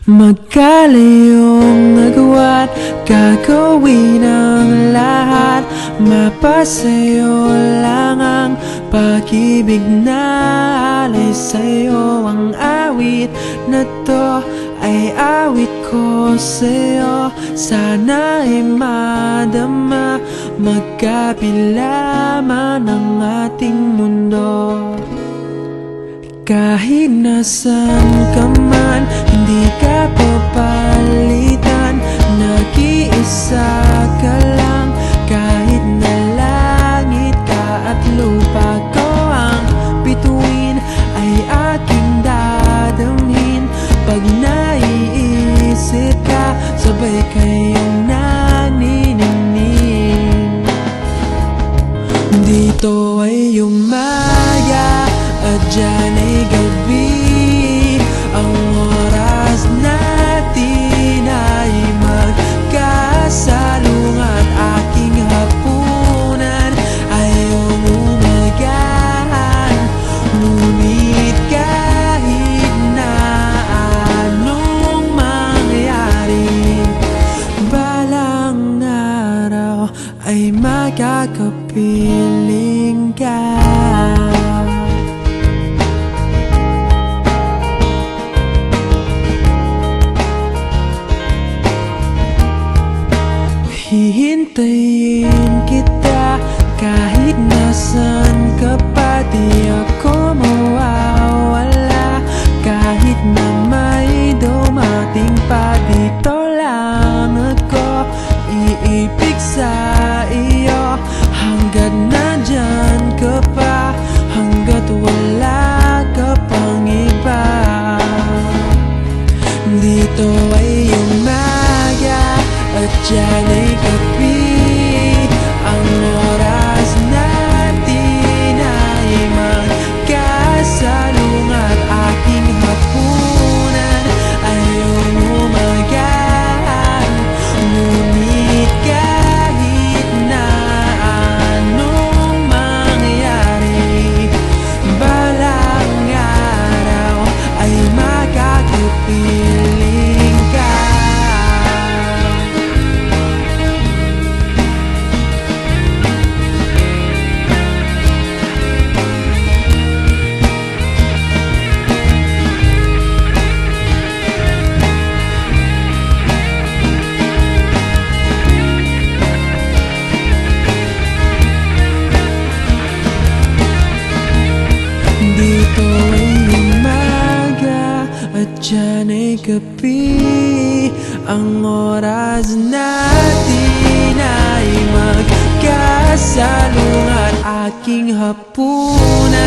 Magkalayong nagawa't gagawin ang lahat. Mapasayo lang ang pag-ibig na alay sa'yo. Ang awit na to ay awit ko sa'yo. Sana ay madama magkabila man ang ating mundo. Kahit nasan ka man, hindi ka papalitan. Nag-iisa ka lang, kahit na langit ka at lupa ko ang bituin, ay aking dadamhin. Pag naiisip ka, sabay kayong naniningning. Dito ay umaga at dyan ay gabi. Ang oras natin ay magkasalungat. Aking hapunan ay umumagahan. Ngunit kahit na anong mangyari, balang araw ay magkakapiling ka. Hihintayin kita kahit nasan ka pa. Di ako mawawala kahit na may dumating pa. Dito lang ako iibig sa iyo hanggat nandyan ka pa, hanggat wala ka pang iba. Dito ay umaga at dyan ay gabi. Ang oras natin ay magkasalungat. Aking hapunan ay umumagahan. Ngunit kahit na anong mangyari, balang araw ay magkakapiling ka. Dito ay umaga at dyan ay gabi. Ang oras natin ay magkasalungat. Aking hapunan